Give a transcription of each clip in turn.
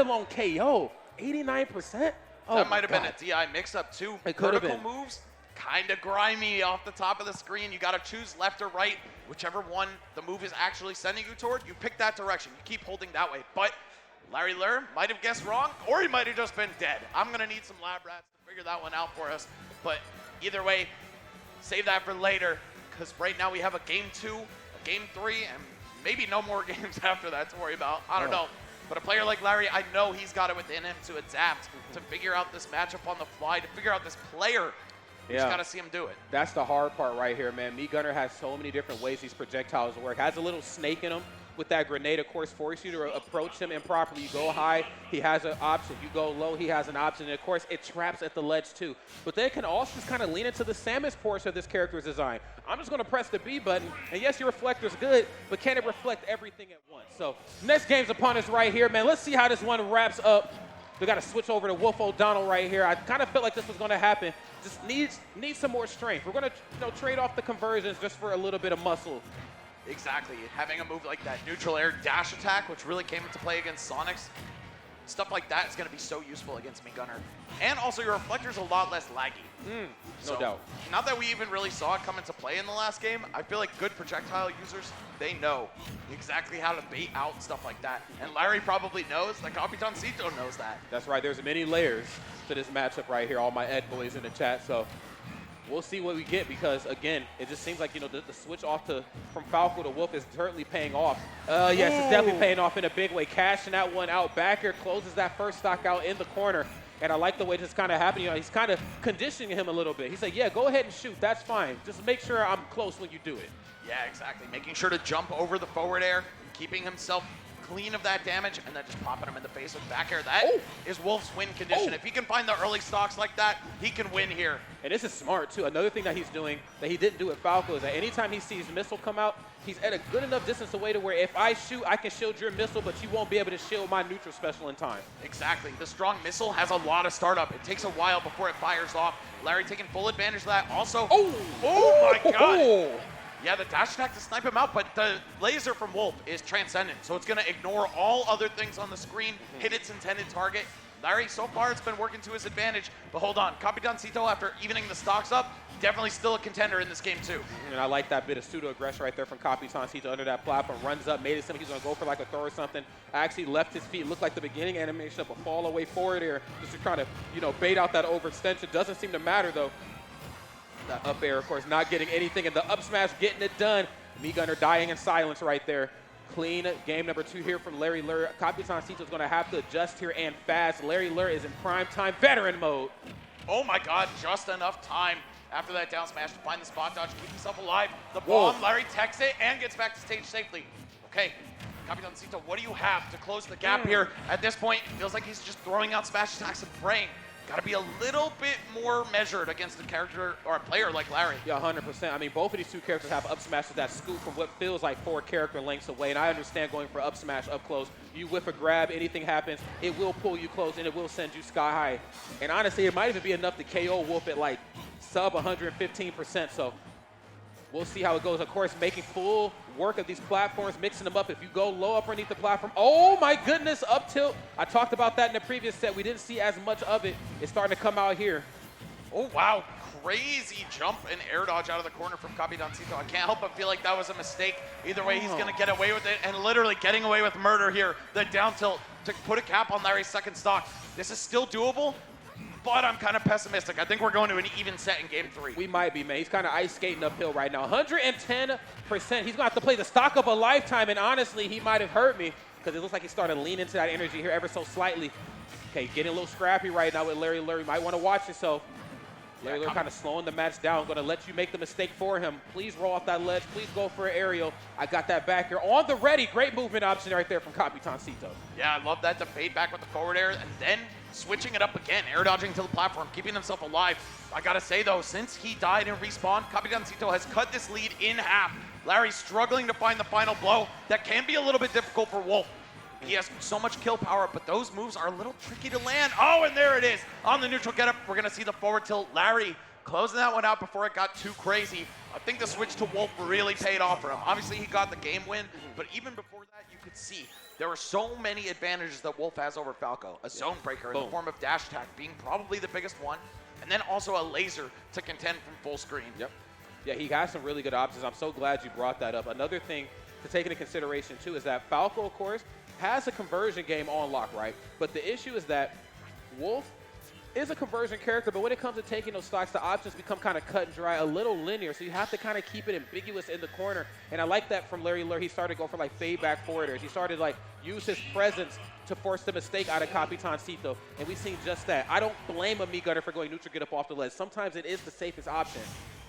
on KO, 89%. Oh, that might have been a DI mix-up too. It could have Vertical been. moves, kind of grimy off the top of the screen. You got to choose left or right, whichever one the move is actually sending you toward. You pick that direction. You keep holding that way. But Larry Lurr might have guessed wrong, or he might have just been dead. I'm gonna need some lab rats to figure that one out for us. But either way, save that for later, because right now we have a game 2, a game 3, and maybe no more games after that to worry about. I don't know. But a player like Larry, I know he's got it within him to adapt, to figure out this matchup on the fly, to figure out this player. You just got to see him do it. That's the hard part right here, man. Meat Gunner has so many different ways these projectiles work. Has a little snake in him with that grenade, of course, force you to approach him improperly. You go high, he has an option. You go low, he has an option. And, of course, it traps at the ledge, too. But they can also just kind of lean into the Samus portion of this character's design. I'm just going to press the B button, and yes, your reflector's good, but can it reflect everything at once? So next game's upon us right here, man. Let's see how this one wraps up. We got to switch over to Wolf O'Donnell right here. I kind of felt like this was going to happen. Just needs some more strength. We're going to trade off the conversions just for a little bit of muscle. Exactly. Having a move like that neutral air dash attack, which really came into play against Sonics, stuff like that is going to be so useful against Meat Gunner. And also your reflector's a lot less laggy. No doubt. Not that we even really saw it come into play in the last game, I feel like good projectile users, they know exactly how to bait out stuff like that. And Larry probably knows that Capitancito knows that. That's right. There's many layers to this matchup right here. All my Ed boys in the chat. So we'll see what we get because, again, it just seems like, the switch off from Falco to Wolf is certainly paying off. Yes, it's definitely paying off in a big way. Cashing that one out. Back here closes that first stock out in the corner. And I like the way this is kind of happening. He's kind of conditioning him a little bit. He said, yeah, go ahead and shoot. That's fine. Just make sure I'm close when you do it. Yeah, exactly. Making sure to jump over the forward air, keeping himself clean of that damage, and then just popping him in the face with back air. That is Wolf's win condition. If he can find the early stocks like that, he can win here. And this is smart, too. Another thing that he's doing that he didn't do at Falco is that anytime he sees missile come out, he's at a good enough distance away to where if I shoot, I can shield your missile, but you won't be able to shield my neutral special in time. Exactly. The strong missile has a lot of startup. It takes a while before it fires off. Larry taking full advantage of that. Also, oh my God. Yeah, the dash attack to snipe him out, but the laser from Wolf is transcendent, so it's going to ignore all other things on the screen, hit its intended target. Larry, so far, it's been working to his advantage, but hold on. Capitancito, after evening the stocks up, definitely still a contender in this game, too. And I like that bit of pseudo-aggression right there from Capitancito under that platform. Runs up, made it seem he's going to go for like a throw or something. Actually left his feet. Looked like the beginning animation of a fall away forward air, just to try to, bait out that overextension. Doesn't seem to matter, though. That up air, of course, not getting anything, and the up smash getting it done. Meat Gunner dying in silence right there. Clean game number 2 here from Larry Lurr. Capitancito is going to have to adjust here and fast. Larry Lurr is in prime time veteran mode. Oh my God, just enough time after that down smash to find the spot dodge, keep himself alive. The bomb, Larry techs it and gets back to stage safely. Okay, Capitancito, what do you have to close the gap here? At this point, it feels like he's just throwing out smash attacks and praying. Got to be a little bit more measured against a character or a player like Larry. Yeah, 100%. I mean, both of these two characters have up smashes that scoop from what feels like 4 character lengths away. And I understand going for up smash up close. You whiff a grab, anything happens, it will pull you close and it will send you sky high. And honestly, it might even be enough to KO Wolf at like sub 115%. So we'll see how it goes. Of course, making full work of these platforms, mixing them up. If you go low up underneath the platform, oh my goodness, up tilt. I talked about that in the previous set. We didn't see as much of it. It's starting to come out here. Oh, wow. Crazy jump and air dodge out of the corner from Capitancito. I can't help but feel like that was a mistake. Either way, he's going to get away with it, and literally getting away with murder here. The down tilt to put a cap on Larry's second stock. This is still doable, but I'm kind of pessimistic. I think we're going to an even set in game 3. We might be, man. He's kind of ice skating uphill right now. 110%. He's going to have to play the stock of a lifetime, and honestly, he might have hurt me because it looks like he's starting to lean into that energy here ever so slightly. Okay, getting a little scrappy right now with Larry Lurr. You might want to watch yourself. Larry Lurr kind of slowing the match down. Going to let you make the mistake for him. Please roll off that ledge. Please go for an aerial. I got that back here on the ready. Great movement option right there from Capitancito. Yeah, I love that to fade back with the forward air and then switching it up again, air dodging to the platform, keeping himself alive. I gotta say though, since he died in respawn, Capitancito has cut this lead in half. Larry's struggling to find the final blow. That can be a little bit difficult for Wolf. He has so much kill power, but those moves are a little tricky to land. Oh, and there it is. On the neutral getup, we're gonna see the forward tilt. Larry closing that one out before it got too crazy. I think the switch to Wolf really paid off for him. Obviously, he got the game win, but even before that, you could see there are so many advantages that Wolf has over Falco. A zone breaker in the form of dash attack being probably the biggest one, and then also a laser to contend from full screen. Yep. Yeah, he has some really good options. I'm so glad you brought that up. Another thing to take into consideration, too, is that Falco, of course, has a conversion game on lock, right? But the issue is that Wolf is a conversion character, but when it comes to taking those stocks, the options become kind of cut and dry, a little linear, so you have to kind of keep it ambiguous in the corner. And I like that from Larry Lurr. He started to go for like fade back forwarders. He started like use his presence to force the mistake out of Capitancito, and we've seen just that. I don't blame a Gunner for going neutral, get up off the ledge. Sometimes it is the safest option,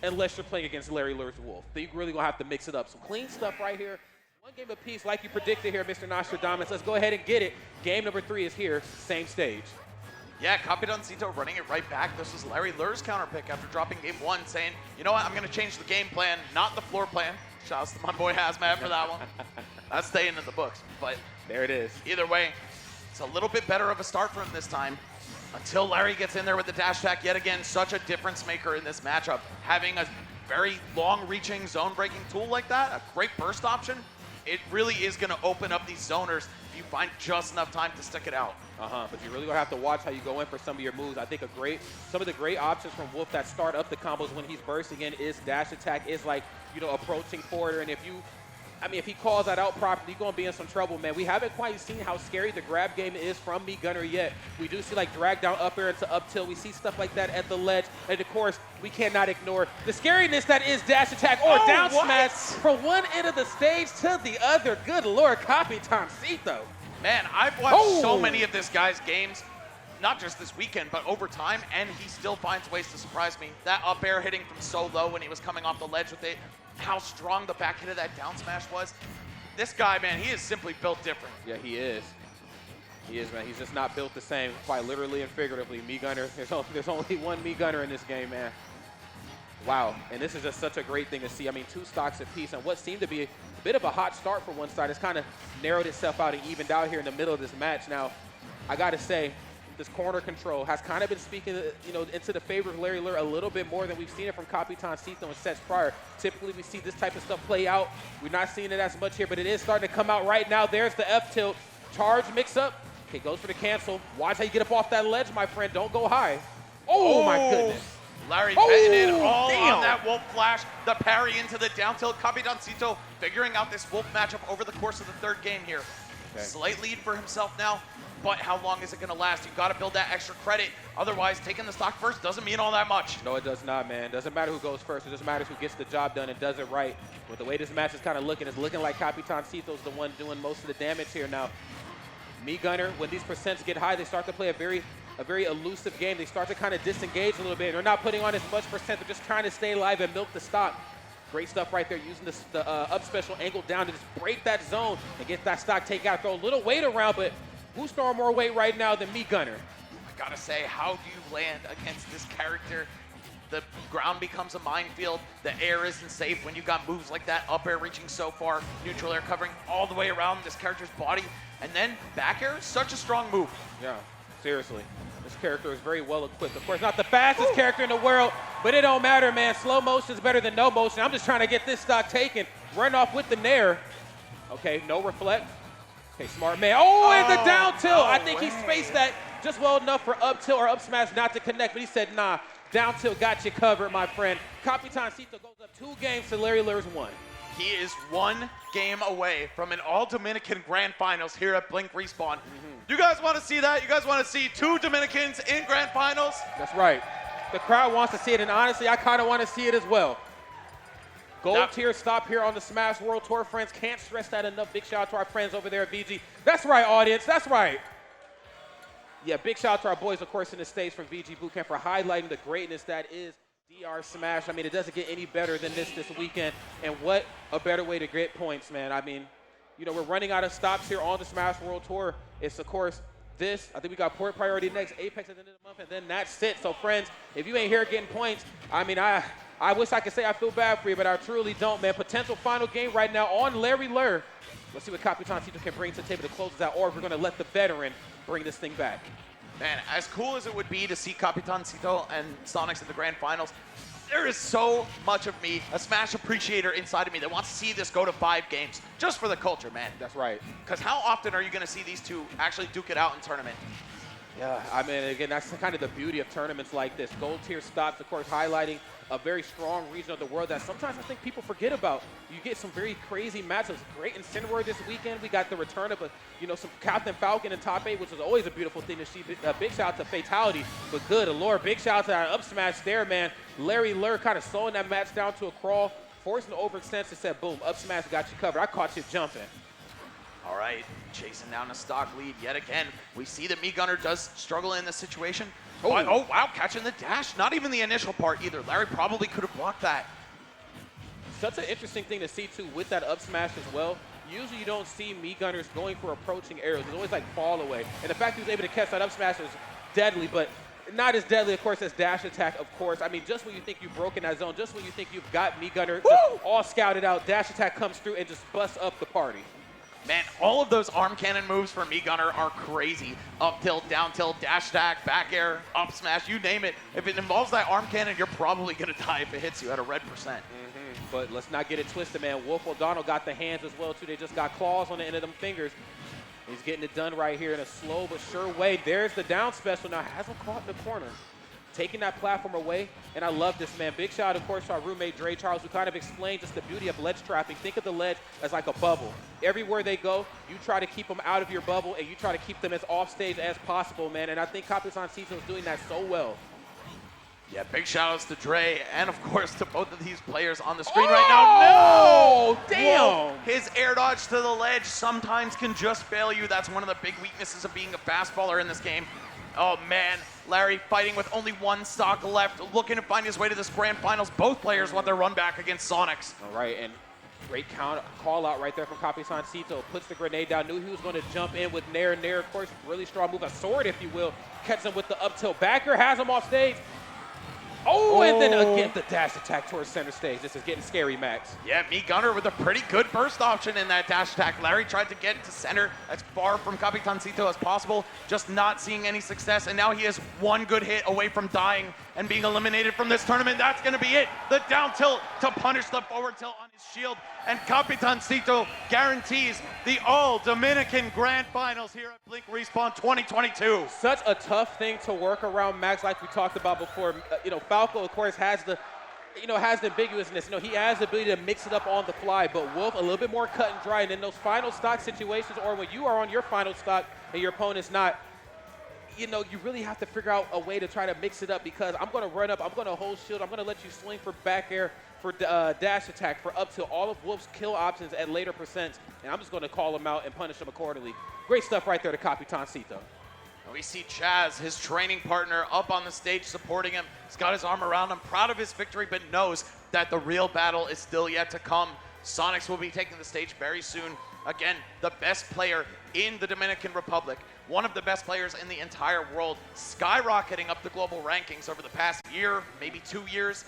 unless you're playing against Larry Lurr's Wolf. Then you're really gonna have to mix it up. So clean stuff right here. One game apiece, like you predicted here, Mr. Nostradamus. Let's go ahead and get it. Game number 3 is here, same stage. Yeah, Capitancito running it right back. This was Larry Lurr's counter pick after dropping game 1, saying, you know what, I'm going to change the game plan, not the floor plan. Shouts to my boy Hazmat for that one. That's staying in the books. But there it is. Either way, it's a little bit better of a start for him this time. Until Larry gets in there with the dash attack, yet again, such a difference maker in this matchup. Having a very long-reaching zone-breaking tool like that, a great burst option, it really is going to open up these zoners if you find just enough time to stick it out. But you really gonna have to watch how you go in for some of your moves. I think some of the great options from Wolf that start up the combos when he's bursting in is dash attack, is like, you know, approaching forwarder. And if he calls that out properly, you're gonna be in some trouble, man. We haven't quite seen how scary the grab game is from Gunner yet. We do see like drag down up air into up tilt. We see stuff like that at the ledge. And of course, we cannot ignore the scariness that is dash attack or down smash from one end of the stage to the other. Good Lord, Capitancito. Man, I've watched so many of this guy's games, not just this weekend, but over time, and he still finds ways to surprise me. That up air hitting from so low when he was coming off the ledge with it, how strong the back hit of that down smash was. This guy, man, he is simply built different. Yeah, he is. He is, man. He's just not built the same, quite literally and figuratively. Gunner, there's only one Gunner in this game, man. Wow, and this is just such a great thing to see. I mean, 2 stocks apiece, and what seemed to be a bit of a hot start for one side has kind of narrowed itself out and evened out here in the middle of this match. Now, I got to say, this corner control has kind of been speaking, you know, into the favor of Larry Lurr a little bit more than we've seen it from Capitancito in sets prior. Typically, we see this type of stuff play out. We're not seeing it as much here, but it is starting to come out right now. There's the F tilt, charge mix up. Okay, goes for the cancel. Watch how you get up off that ledge, my friend. Don't go high. Oh my goodness. Larry betting in all on that Wolf flash, the parry into the down tilt. Capitancito figuring out this Wolf matchup over the course of the 3rd game here. Okay. Slight lead for himself now, but how long is it going to last? You've got to build that extra credit. Otherwise, taking the stock first doesn't mean all that much. No, it does not, man. Doesn't matter who goes first. It just matters who gets the job done and does it right. With the way this match is kind of looking, it's looking like Capitancito's the one doing most of the damage here now. Gunner, when these percents get high, they start to play a very elusive game. They start to kind of disengage a little bit. They're not putting on as much percent. They're just trying to stay alive and milk the stock. Great stuff right there, using the up special angle down to just break that zone and get that stock take out. Throw a little weight around, but who's throwing more weight right now than Gunner? I gotta say, how do you land against this character? The ground becomes a minefield. The air isn't safe when you've got moves like that. Up air reaching so far, neutral air covering all the way around this character's body. And then back air is such a strong move. Yeah, seriously. This character is very well equipped. Of course, not the fastest character in the world, but it don't matter, man. Slow motion is better than no motion. I'm just trying to get this stock taken. Run off with the nair. Okay, no reflect. Okay, smart man. Oh, and the down tilt. I think he spaced that just well enough for up tilt or up smash not to connect, but he said, nah, down tilt got you covered, my friend. Capitancito goes up 2 games to Larry Lurr's 1. He is 1 game away from an all-Dominican Grand Finals here at Blink Respawn. You guys want to see that? You guys want to see 2 Dominicans in Grand Finals? That's right. The crowd wants to see it, and honestly, I kind of want to see it as well. Gold tier stop here on the Smash World Tour, friends. Can't stress that enough. Big shout out to our friends over there at VG. That's right, audience. That's right. Yeah, big shout out to our boys, of course, in the States from VG Bootcamp for highlighting the greatness that is DR Smash. I mean, it doesn't get any better than this weekend. And what a better way to get points, man. I mean, you know, we're running out of stops here on the Smash World Tour. It's, of course, this. I think we got port priority next, Apex at the end of the month, and then that's it. So, friends, if you ain't here getting points, I mean, I wish I could say I feel bad for you, but I truly don't, man. Potential final game right now on Larry Lurr. Let's see what Capitancito can bring to the table to close this out, or if we're going to let the veteran bring this thing back. Man, as cool as it would be to see Capitancito and Sonics in the grand finals, there is so much of me, a Smash appreciator inside of me, that wants to see this go to 5 games, just for the culture, man. That's right. Because how often are you going to see these two actually duke it out in tournament? Yeah, I mean, again, that's kind of the beauty of tournaments like this. Gold tier stops, of course, highlighting a very strong region of the world that sometimes I think people forget about. You get some very crazy matchups. Great in Cinewar this weekend. We got the return of some Captain Falcon in top 8, which is always a beautiful thing to see. Big shout out to Fatality, but good. Lurr, big shout out to that up smash there, man. Larry Lurr kind of slowing that match down to a crawl, forcing the overextend and said, boom, up smash got you covered. I caught you jumping. All right, chasing down a stock lead yet again. We see that Gunner does struggle in this situation. Oh, wow, catching the dash. Not even the initial part either. Larry probably could have blocked that. Such an interesting thing to see, too, with that up smash as well. Usually you don't see Gunners going for approaching arrows. It's always like fall away. And the fact he was able to catch that up smash is deadly, but not as deadly, of course, as dash attack, of course. I mean, just when you think you've broken that zone, just when you think you've got Gunner all scouted out, dash attack comes through and just busts up the party. Man, all of those arm cannon moves for Gunner are crazy. Up tilt, down tilt, dash attack, back air, up smash, you name it. If it involves that arm cannon, you're probably going to die if it hits you at a red %. But let's not get it twisted, man. Wolf O'Donnell got the hands as well, too. They just got claws on the end of them fingers. He's getting it done right here in a slow but sure way. There's the down special. Now has him caught in the corner, taking that platform away, and I love this, man. Big shout, of course, to our roommate, Dre Charles, who kind of explained just the beauty of ledge trapping. Think of the ledge as like a bubble. Everywhere they go, you try to keep them out of your bubble, and you try to keep them as off stage as possible, man. And I think Capitancito is doing that so well. Yeah, big shout-outs to Dre, and of course to both of these players on the screen right now. No! Damn! Whoa. His air dodge to the ledge sometimes can just fail you. That's one of the big weaknesses of being a fastballer in this game. Oh, man. Larry fighting with only 1 stock left, looking to find his way to this grand finals. Both players want their run back against Sonics. All right, and great call out right there from Capitancito. Puts the grenade down, knew he was going to jump in with Nair. Nair, of course, really strong move, a sword, if you will. Catches him with the up tilt backer, has him off stage. Oh, and then again, the dash attack towards center stage. This is getting scary, Max. Yeah, Gunner with a pretty good burst option in that dash attack. Larry tried to get to center as far from Capitancito as possible, just not seeing any success. And now he is 1 good hit away from dying and being eliminated from this tournament. That's going to be it. The down tilt to punish the forward tilt on his shield. And Capitancito guarantees the All-Dominican Grand Finals here at Blink Respawn 2022. Such a tough thing to work around, Max, like we talked about before. Falco, of course, has the ambiguousness. He has the ability to mix it up on the fly, but Wolf a little bit more cut and dry. And in those final stock situations, or when you are on your final stock and your opponent's not, you really have to figure out a way to try to mix it up, because I'm going to run up, I'm going to hold shield, I'm going to let you swing for back air, for dash attack, for up to all of Wolf's kill options at later percents, and I'm just going to call him out and punish him accordingly. Great stuff right there to Capitancito. We see Chaz, his training partner, up on the stage supporting him. He's got his arm around him, proud of his victory, but knows that the real battle is still yet to come. Sonics will be taking the stage very soon. Again, the best player in the Dominican Republic, one of the best players in the entire world, skyrocketing up the global rankings over the past year, maybe 2 years.